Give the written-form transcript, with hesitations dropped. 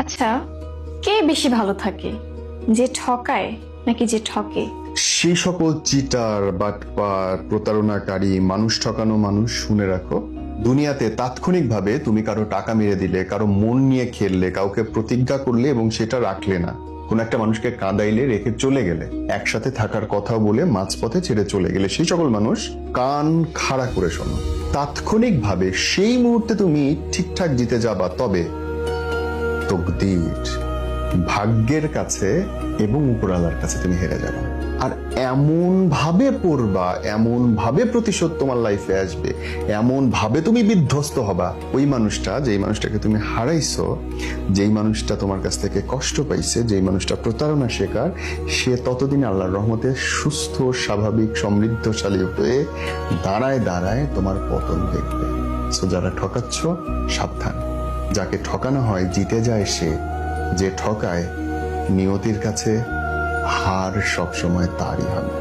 আচ্ছা, কে বেশি ভালো থাকে, যে ঠকায় নাকি যে ঠকে? সেই সকল চিটার বাটপার প্রতারণাকারী মানুষ ঠকানো মানুষ, শুনে রাখো, দুনিয়াতে তাৎক্ষণিকভাবে তুমি কারো টাকা মেরে দিলে, কারো মন নিয়ে খেললে, কাউকে প্রতিজ্ঞা করলে এবং সেটা রাখলে না, কোন একটা মানুষকে কাঁদাইলে, রেখে চলে গেলে, একসাথে থাকার কথা বলে মাঝপথে ছেড়ে চলে গেলে, সেই সকল মানুষ কান খাড়া করে শোনো, তাৎক্ষণিকভাবে সেই মুহূর্তে তুমি ঠিকঠাক জিতে যাবা, তবে তকদির, ভাগ্যের কাছে এবং উপরওয়ালার কাছে তুমি হেরে যাবে। আর এমন ভাবে পড়বা, এমন ভাবে প্রতিশোধ তোমার লাইফে আসবে, এমন ভাবে তুমি বিধ্বস্ত হবা, ওই মানুষটা, যেই মানুষটাকে তুমি হারাইছো, যেই মানুষটা তোমার কাছ থেকে কষ্ট পাইছে, যেই মানুষটা প্রতারণা শিকার, সে ততদিন আল্লাহর রহমতে সুস্থ, স্বাভাবিক, সমৃদ্ধশালী হয়ে দাঁড়ায় দাঁড়ায় তোমার পতন দেখবে। সো যারা ঠকাচ্ছ, সাবধান। যাকে ঠকানো হয় জিতে যায় সে, যে ঠকায় নিয়তির কাছে হার সবসময় তারই হবে।